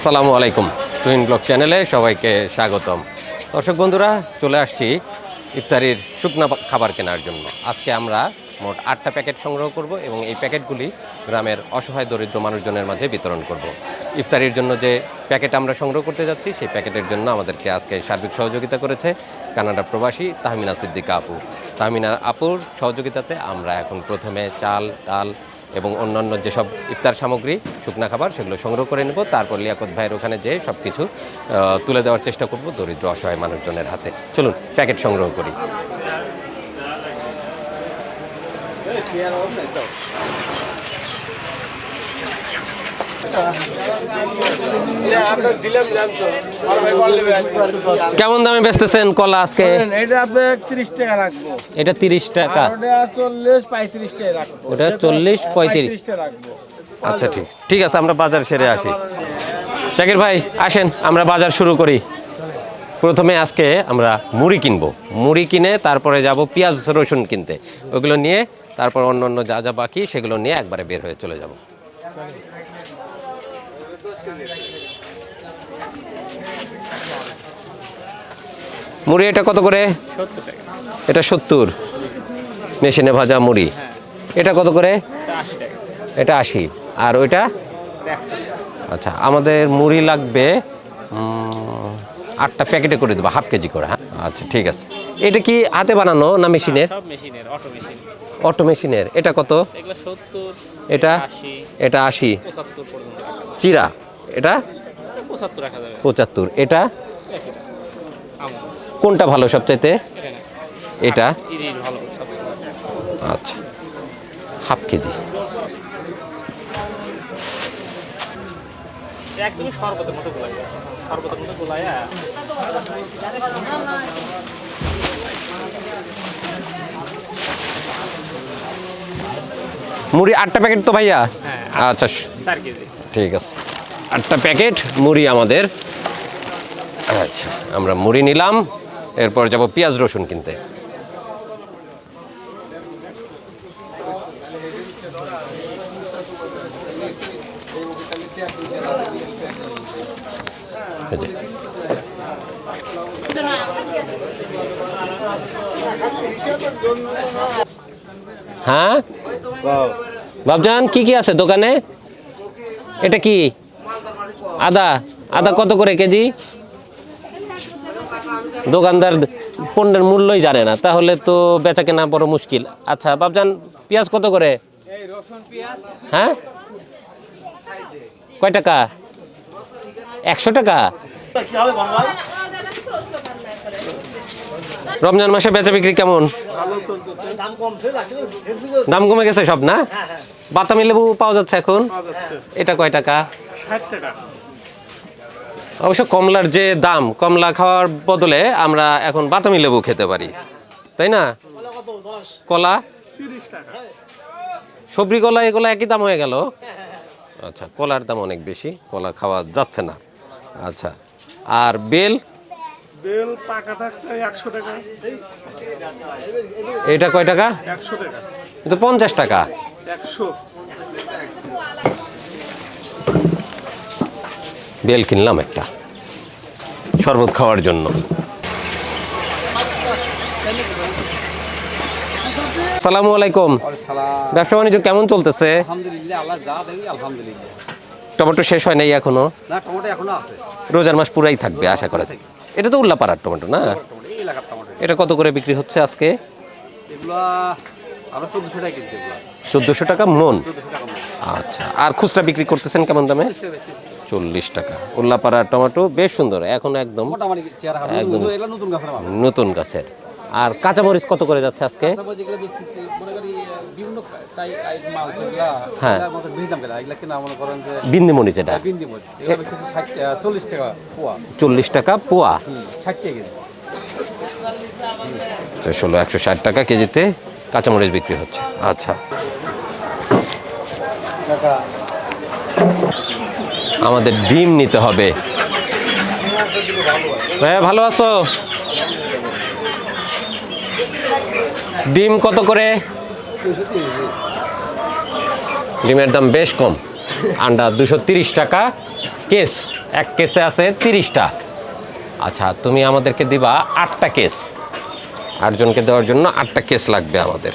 আসসালামু আলাইকুম, তুহিন ব্লগ চ্যানেলে সবাইকে স্বাগতম। দর্শক বন্ধুরা, চলে আসছি ইফতারির শুকনো খাবার কেনার জন্য। আজকে আমরা মোট 8টা প্যাকেট সংগ্রহ করব এবং এই প্যাকেটগুলি গ্রামের অসহায় দরিদ্র মানুষজনের মাঝে বিতরণ করব। ইফতারির জন্য যে প্যাকেট আমরা সংগ্রহ করতে যাচ্ছি, সেই প্যাকেটের জন্য আমাদেরকে আজকে সার্বিক সহযোগিতা করেছে কানাডা প্রবাসী তাহমিনা সিদ্দিকা আপু। তাহমিনা আপুর সহযোগিতাতে আমরা এখন প্রথমে চাল, ডাল এবং অন্যান্য যেসব ইফতার সামগ্রী, শুকনা খাবার, সেগুলো সংগ্রহ করে নেব। তারপর লিয়াকত ভাইয়ের ওখানে যেয়ে সব কিছু তুলে দেওয়ার চেষ্টা করব দরিদ্র অসহায় মানুষজনের হাতে। চলুন প্যাকেট সংগ্রহ করি। কেমন দামে বেচতেছেন কলা আজকে? এটা আপনি 30 টাকা রাখবো। এটা 30 টাকা। ওটা 40 35 টাকা রাখবো। ওটা 40 35 টাকা রাখবো। আচ্ছা, ঠিক আছে, আমরা বাজার সেরে আসি। জাকির ভাই আসেন, আমরা বাজার শুরু করি। প্রথমে আজকে আমরা মুড়ি কিনবো। মুড়ি কিনে তারপরে যাব পেঁয়াজ রসুন কিনতে। ওগুলো নিয়ে তারপর অন্য যা যা বাকি সেগুলো নিয়ে একবারে বের হয়ে চলে যাব। মুড়ি এটা কত করে? 70 টাকা। এটা 70, মেশিনে ভাজা মুড়ি। এটা কত করে? 80 টাকা। এটা 80। আর ওইটা? আচ্ছা, আমাদের মুড়ি লাগবে 8টা প্যাকেটে করে দেবো, হাফ কেজি করে। হ্যাঁ, আচ্ছা ঠিক আছে। এটা কি হাতে বানানো না মেশিনের? সব মেশিনের, অটো মেশিন। অটো মেশিনের। এটা কত? এগুলো 70, এটা 80, এটা 80। 75 পর্যন্ত রাখা যাবে। চিরা এটা 75 রাখা যাবে। 75। এটা একই দাম। আমন। কোনটা ভালো সবচাইতে? এটা না। এটা? ইরির ভালো সবচেয়ে ভালো। আচ্ছা, হাফ কেজি। একদমই শরবতের মতো গোলায়। শরবতের মতো গোলায়। মুড়ি 8টা প্যাকেট তো ভাইয়া? হ্যাঁ, আচ্ছা 4 কেজি। ঠিক আছে, 8টা প্যাকেট মুড়ি আমাদের। আচ্ছা, আমরা মুড়ি নিলাম, এরপর যাব পেঁয়াজ রসুন কিনতে। হ্যাঁ বাবজান, কি কি আছে দোকানে? এটা কি? আদা। আদা কত করে কেজি? দোকানদার পণ্যের মূল্যই জানে না, তাহলে তো বেচা কেনা বড় মুশকিল। আচ্ছা বাবজান, পেঁয়াজ কত করে? হ্যাঁ, কয় টাকা? 100 টাকা। রমজান মাসে বেচা বিক্রি কেমন? দাম কমে গেছে সব না? বাতামি লেবু পাওয়া যাচ্ছে এখন? এটা কয় টাকা? 60 টাকা। অবশ্য কমলার যে দাম, কমলা খাওয়ার বদলে আমরা এখন বাতামি লেবু খেতে পারি, তাই না? কলা 30 টাকা। সবরি কলা এগুলো একই দাম হয়ে গেল। আচ্ছা, কলার দাম অনেক বেশি, কলা খাওয়া যাচ্ছে না। আচ্ছা, আর বেল? বেল পাকা থাকতে 100 টাকা। এটা কয় টাকা? 100 টাকা। কিন্তু 50 টাকা। 100। বেল কিনলাম একটা শরবত খাওয়ার জন্য। আসসালামু আলাইকুম। ব্যবসা বাণিজ্য কেমন চলতেছে? আলহামদুলিল্লাহ, আল্লাহ যা দেয় আলহামদুলিল্লাহ। টমেটো শেষ হয় নাই এখনো? না, টমেটো এখনো আছে। রোজার মাস পুরাই থাকবে আশা করা যায়। এটা তো উল্লাপাড়ার টমেটো না? টমেটো এই এলাকার টমেটো। এটা কত করে বিক্রি হচ্ছে আজকে? এগুলা আমরা 1400 টাকা কিনছি। এগুলা 1400 টাকা মন। 1400 টাকা মূল্য। আচ্ছা, আর খুচরা বিক্রি করতেছেন কেমন দামে? 40 টাকা। উল্লাপাড়ার টমেটো বেশ সুন্দর, এখন একদম মোটামুটি চেহারা একদম এগুলা নতুন গাছের মাল। নতুন গাছের। আর কাঁচামরিচ কত করে যাচ্ছে আজকে? তারপর যেগুলো বেচতেছি মনে করি বিভিন্ন মাল যেগুলা হ্যাঁ। এগুলা মতো বেশি দাম কেনা। এগুলা কিনা মনে করেন যে বিন্দি মরিচ, এটা বিন্দি মরিচ। এগুলা বেচতেছি 40 টাকা পোয়া। 40 টাকা পোয়া। 60 টাকা কেজি। 160 টাকা কেজিতে কাঁচামরিচ বিক্রি হচ্ছে। আচ্ছা, আমাদের ডিম নিতে হবে। হ্যাঁ, ভালো আছো? ডিম কত করে? ডিমের দাম বেশ কম, আন্ডা 230 টাকা কেস। এক কেসে আছে 30টা। আচ্ছা, তুমি আমাদেরকে দিবা 8টা কেস। 8 জনকে দেওয়ার জন্য 8টা কেস লাগবে আমাদের।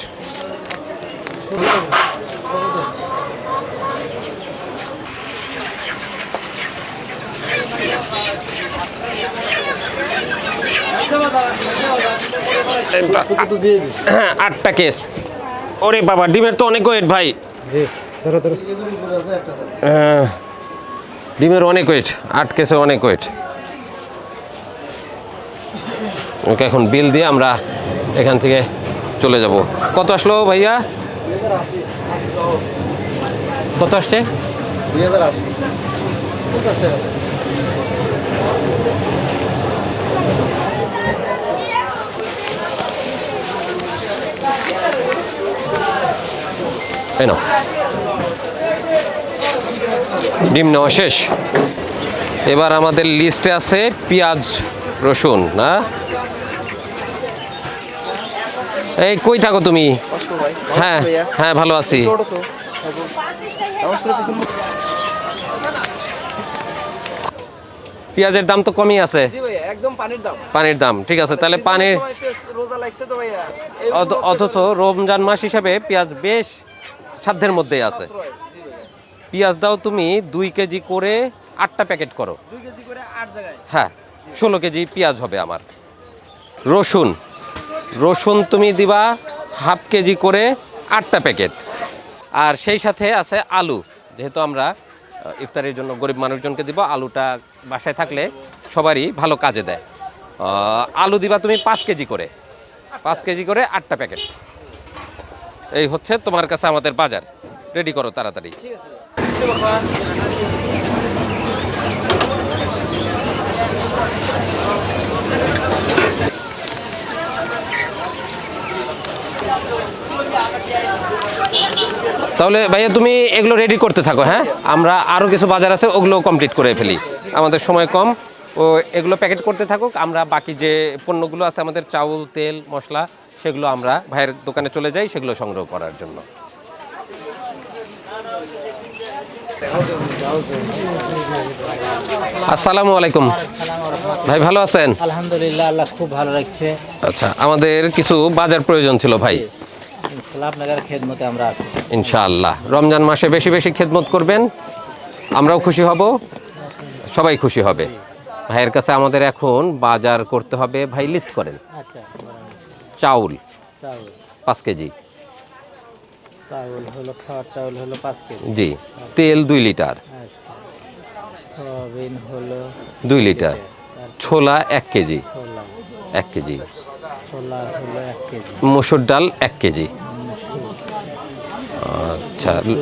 হ্যাঁ, 8টা কেস। ওরে বাবা, ডিমের তো অনেক ওয়েট ভাই। ডিমের অনেক ওয়েট, 8 কেসে অনেক ওয়েট। ওকে এখন বিল দিয়ে আমরা এখান থেকে চলে যাব। কত আসলো ভাইয়া? কত আসছে? 2080 50 টাকা। এই নাও, ডিম নেওয়া শেষ। এবার আমাদের লিস্টে আছে পেঁয়াজ রসুন। না, এই কই থাকো তুমি? হ্যাঁ হ্যাঁ, ভালো আছি। পেঁয়াজের দাম তো কমই আছে। একদম পানির দাম। পানির দাম ঠিক আছে, তাহলে পানির রোজা লাগছে তো ভাইয়া, অথচ রমজান মাস হিসাবে পেঁয়াজ বেশ সাধ্যের মধ্যেই আছে। পেঁয়াজ দাও তুমি 2 কেজি করে 8টা প্যাকেট করো। 2 কেজি করে 8 জায়গায়। হ্যাঁ, 16 কেজি পেঁয়াজ হবে আমার। রসুন, রসুন তুমি দিবা হাফ কেজি করে 8টা প্যাকেট। আর সেই সাথে আছে আলু, যেহেতু আমরা ইফতারের জন্য গরিব মানুষজনকে দিব, আলুটা বাসায় থাকলে সবারই ভালো কাজে দেয়। আলু দিবা তুমি 5 কেজি করে, 5 কেজি করে 8টা প্যাকেট। এই হচ্ছে তোমার কাছে আমাদের বাজার। রেডি করো তাড়াতাড়ি। ঠিক আছে। তাহলে ভাইয়া তুমি এগুলো রেডি করতে থাকো। হ্যাঁ, আমরা আরও কিছু বাজার আছে, ওগুলো কমপ্লিট করে ফেলি, আমাদের সময় কম। ও এগুলো প্যাকেট করতে থাকুক, আমরা বাকি যে পণ্যগুলো আছে আমাদের চাউল, তেল, মশলা, সেগুলো আমরা ভাইয়ের দোকানে চলে যাই সেগুলো সংগ্রহ করার জন্য। আসসালামু আলাইকুম ভাই, ভালো আছেন? আলহামদুলিল্লাহ, আল্লাহ খুব ভালো রাখছে। আচ্ছা, আমাদের কিছু বাজার প্রয়োজন ছিল ভাই। ইনশাআল্লাহ আপনাদের খেদমতে আমরা আছি। ইনশাআল্লাহ রমজান মাসে বেশি বেশি খেদমত করবেন, আমরাও খুশি হব, সবাই খুশি হবে। ভাইয়ের কাছে আমাদের এখন বাজার করতে হবে। ভাই লিস্ট করেন। আচ্ছা, চাউল চাউল 5 কেজি, চাউল হলো, খাওয়ার চাউল হলো 5 কেজি। জি। তেল 2 লিটার, আচ্ছা, সয়াবিন হলো 2 লিটার, ছোলা 1 কেজি, ছোলা, 1 কেজি, ছোলা হলো 1 কেজি, মসুর ডাল 1 কেজি, মসুর আচ্ছা হলো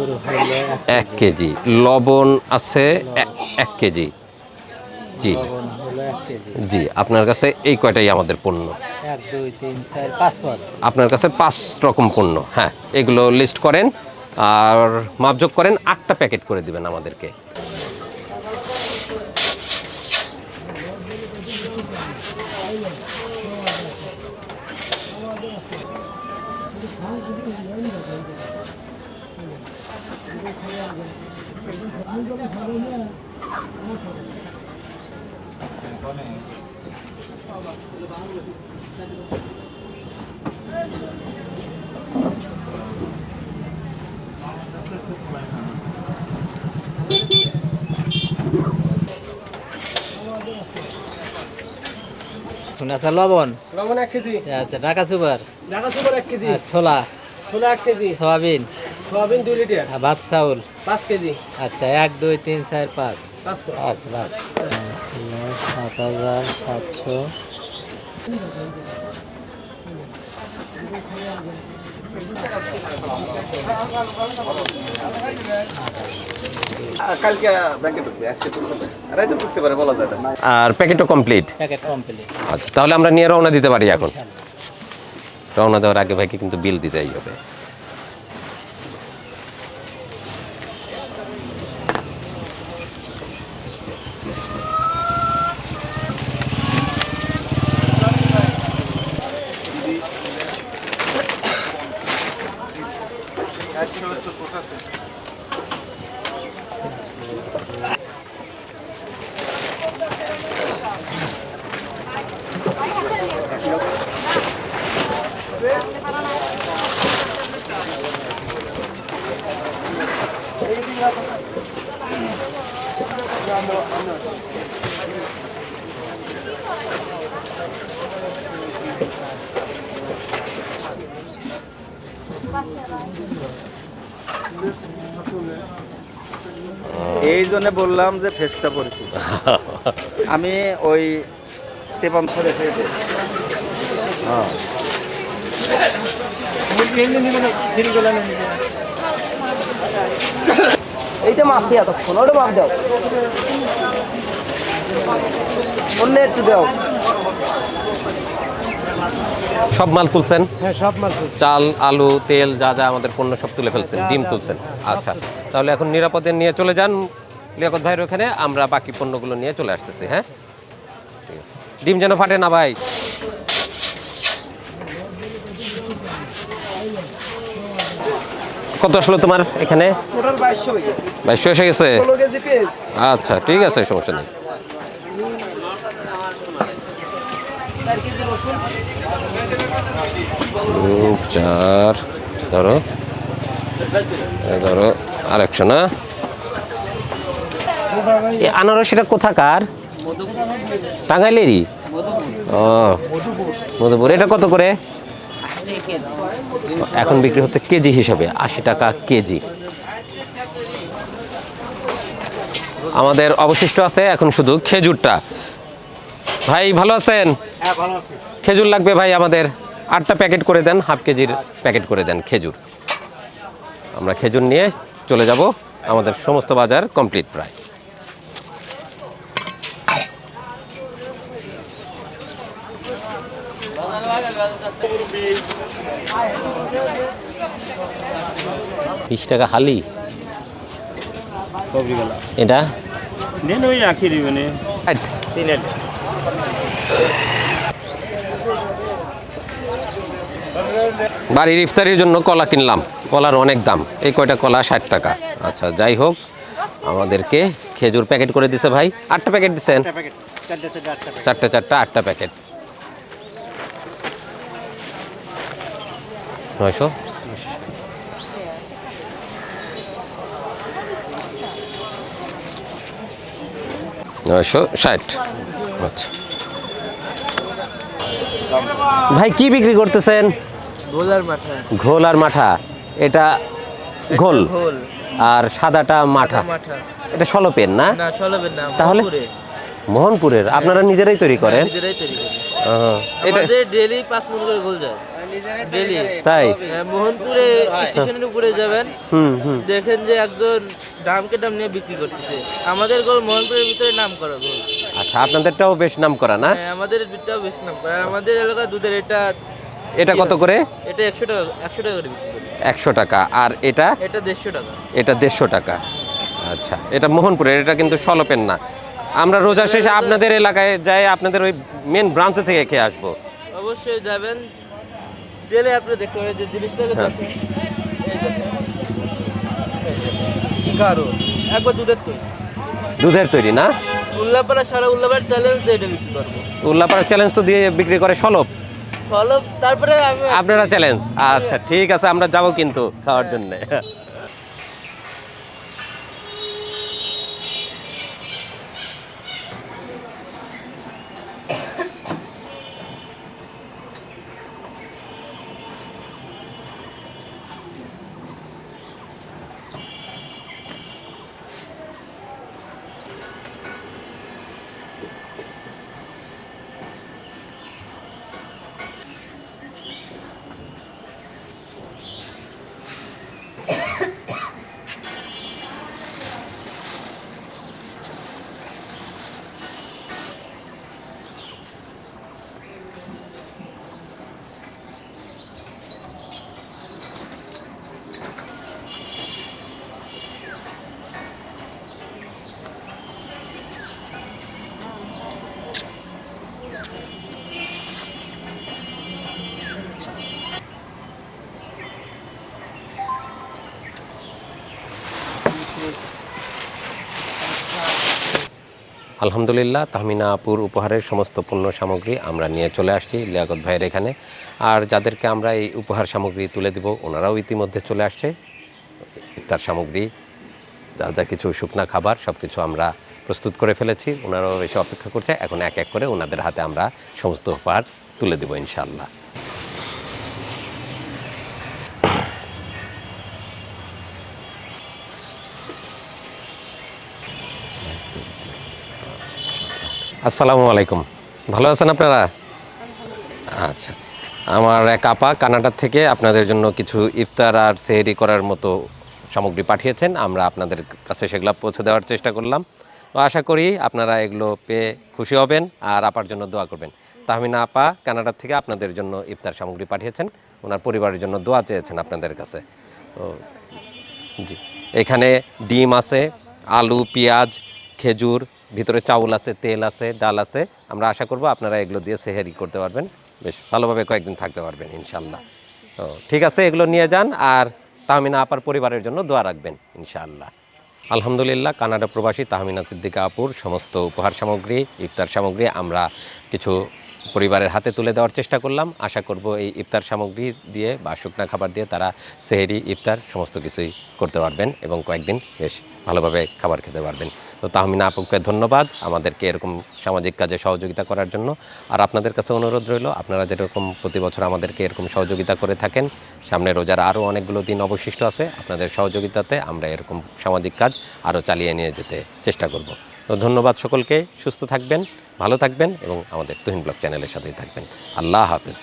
1 কেজি, লবণ আছে 1 কেজি। জি লবণ হলো 1 কেজি। জি, আপনার কাছে এই কয়টাই আমাদের পণ্য। 1 2 3 4 5 পদ। আপনার কাছে 5 রকম পণ্য। হ্যাঁ, এগুলো লিস্ট করেন আর মাপযোগ করেন, 8টা প্যাকেট করে দিবেন আমাদেরকে। আচ্ছা, লবণ, লবণ 1 কেজি, আচ্ছা, Dhaka super, Dhaka super 1 KG, আর ছোলা, ছোলা 1 কেজি, সয়াবিন, সয়াবিন 2 লিটার, আর ভাত চাউল। 5 কেজি। আচ্ছা, 1 2 3 4 5। 5 তো। আচ্ছা, বাস 7,700। কালকে ব্যাংকে ঢুকবে, আজকে ঢুকবে না। রাইতে ঢুকতে পারে, বলা যায় না। আর প্যাকেটও কমপ্লিট। Packet complete. আচ্ছা, তাহলে আমরা নিয়ে রওনা দিতে পারি এখন। রওনা দেওয়ার আগে ভাইকে কিন্তু বিল দিতেই হবে। এই জন্য বললাম যে ফেসটা পরিচিত। আমি ওই 53 রেখে দিই। হ্যাঁ এইটা মাপ দিয়ে এতক্ষণ ওটা মাপ দাও অন্য একটু দাও সব মাল তুলছেন? হ্যাঁ সব মাল চাল, আলু, তেল, যা যা আমাদের পণ্য সব তুলে ফেলছেন, ডিম তুলছেন। আচ্ছা, তাহলে এখন নিরাপদে নিয়ে চলে যান লিয়াকত ভাইয়ের ওখানে, আমরা বাকি পণ্যগুলো নিয়ে চলে আসতেছি। হ্যাঁ, ঠিক আছে। ডিম যেন ফাটে না ভাই। কত আসলো তোমার এখানে? টোটাল 2200 2200 এসে গেছে? 16 কেজি পেঁয়াজ আচ্ছা, ঠিক আছে, সমস্যা নেই। 4 কেজি রসুন 4 ধরো, ধরো আর 100 না। এই আনারসিটা কোথাকার? টাঙ্গাইলেরই? ও, মধুপুর। এটা কত করে? এখন বিক্রি হচ্ছে কেজি হিসাবে, 80 টাকা কেজি। আমাদের অবশিষ্ট আছে এখন শুধু খেজুরটা। ভাই ভালো আছেন? হ্যাঁ ভালো আছে খেজুর লাগবে ভাই আমাদের, 8টা প্যাকেট করে দেন, হাফ কেজির প্যাকেট করে দেন খেজুর। আমরা খেজুর নিয়ে চলে যাব, আমাদের সমস্ত বাজার কমপ্লিট প্রায়। $20 হালি এটা নেন ওই আখি দিবেন বাড়ির ইফতারির জন্য কলা কিনলাম, কলার অনেক দাম। এই কয়টা কলা 60 টাকা। আচ্ছা, যাই হোক, আমাদেরকে খেজুর প্যাকেট করে দিছে ভাই। 8টা প্যাকেট দিচ্ছেন? 8টা প্যাকেট। 900। $960। আচ্ছা ভাই, কি বিক্রি করতেছেন? গোলার মাথা ঘোল আর মাঠা। এটা ঘোল ঘোল আর সাদাটা মাঠা। মাথা এটা সলপেন না? না চলবে না তাহলে মোহনপুরের আপনারা নিজেরাই তৈরি করেন? নিজেরাই তৈরি করি এটা আমাদের ডেইলি 5 মণ করে গোল যায় ডেইলি। তাই? মোহনপুরে স্টেশনের উপরে যাবেন, হুম। দেখেন যে একজন দামকে দাম নিয়ে বিক্রি করতেছে। আমাদের গোল মোহনপুরের ভিতরে নাম করা গোল। আচ্ছা, আপনাদেরটাও বেশ নাম করা না? হ্যাঁ, আমাদের দুধটাও বেশি নাম করা। আর আমাদের এলাকার দুধের এটা কত করে? এটা 100 টাকা, 100 টাকা করে বিক্রি করি। 100 টাকা। আর এটা? এটা 150 টাকা। এটা 150 টাকা। আচ্ছা, এটা মোহনপুরের, এটা কিন্তু সলপেন না। আমরা রোজা শেষে আপনাদের এলাকায় যাই, আপনাদের ওই মেন ব্রাঞ্চে থেকে খেয়ে আসবো। অবশ্যই যাবেন, গেলে আপনি দেখতে পাবেন যে জিনিসটাকে হ্যাঁ। দেখেন। গারো একবার দুধের তৈরি, দুধের তৈরি না? উল্লাপাড়া সারা উল্লাপাড়া চ্যালেঞ্জ দিয়ে এটা বিক্রি করবো। উল্লাপাড়া চ্যালেঞ্জ তো দিয়ে বিক্রি করে সলপ, ফলো তারপরে আমি আপনারা চ্যালেঞ্জ। আচ্ছা, ঠিক আছে, আমরা যাব কিন্তু খাওয়ার জন্য। আলহামদুলিল্লাহ, তাহমিনা আপুর উপহারের সমস্ত পণ্য সামগ্রী আমরা নিয়ে চলে আসছি লিয়াকত ভাইয়ের এখানে। আর যাদেরকে আমরা এই উপহার সামগ্রী তুলে দেব, ওনারাও ইতিমধ্যে চলে আসছে। ইফতার সামগ্রী, যা যা কিছু শুকনা খাবার, সব কিছু আমরা প্রস্তুত করে ফেলেছি। ওনারাও এসে অপেক্ষা করছে। এখন এক এক করে ওনাদের হাতে আমরা সমস্ত উপহার তুলে দেবো ইনশাআল্লাহ। আসসালামু আলাইকুম, ভালো আছেন আপনারা? আচ্ছা, আমার এক আপা কানাডার থেকে আপনাদের জন্য কিছু ইফতার আর সেহরি করার মতো সামগ্রী পাঠিয়েছেন। আমরা আপনাদের কাছে সেগুলো পৌঁছে দেওয়ার চেষ্টা করলাম। তো আশা করি আপনারা এগুলো পেয়ে খুশি হবেন আর আপার জন্য দোয়া করবেন। তাহমিনা আপা কানাডার থেকে আপনাদের জন্য ইফতার সামগ্রী পাঠিয়েছেন, ওনার পরিবারের জন্য দোয়া চেয়েছেন আপনাদের কাছে। তো জি, এখানে ডিম আছে, আলু, পেঁয়াজ, খেজুর, ভিতরে চাউল আছে, তেল আছে, ডাল আছে। আমরা আশা করব আপনারা এগুলো দিয়ে সেহরি করতে পারবেন, বেশ ভালোভাবে কয়েকদিন থাকতে পারবেন ইনশাআল্লাহ। তো ঠিক আছে, এগুলো নিয়ে যান আর তাহমিনা আপার পরিবারের জন্য দোয়া রাখবেন ইনশাআল্লাহ। আলহামদুলিল্লাহ, কানাডা প্রবাসী তাহমিনা সিদ্দিকা আপুর সমস্ত উপহার সামগ্রী, ইফতার সামগ্রী আমরা কিছু পরিবারের হাতে তুলে দেওয়ার চেষ্টা করলাম। আশা করব এই ইফতার সামগ্রী দিয়ে বা শুকনা খাবার দিয়ে তারা সেহরি, ইফতার সমস্ত কিছুই করতে পারবেন এবং কয়েকদিন বেশ ভালোভাবে খাবার খেতে পারবেন। তো তাহমিনা আপুকে ধন্যবাদ আমাদেরকে এরকম সামাজিক কাজে সহযোগিতা করার জন্য। আর আপনাদের কাছে অনুরোধ রইল, আপনারা যেরকম প্রতি বছর আমাদেরকে এরকম সহযোগিতা করে থাকেন, সামনে রোজার আরও অনেকগুলো দিন অবশিষ্ট আছে, আপনাদের সহযোগিতাতে আমরা এরকম সামাজিক কাজ আরও চালিয়ে নিয়ে যেতে চেষ্টা করব। তো ধন্যবাদ সকলকে, সুস্থ থাকবেন, ভালো থাকবেন এবং আমাদের তুহিন ব্লগ চ্যানেলের সাথেই থাকবেন। আল্লাহ হাফেজ।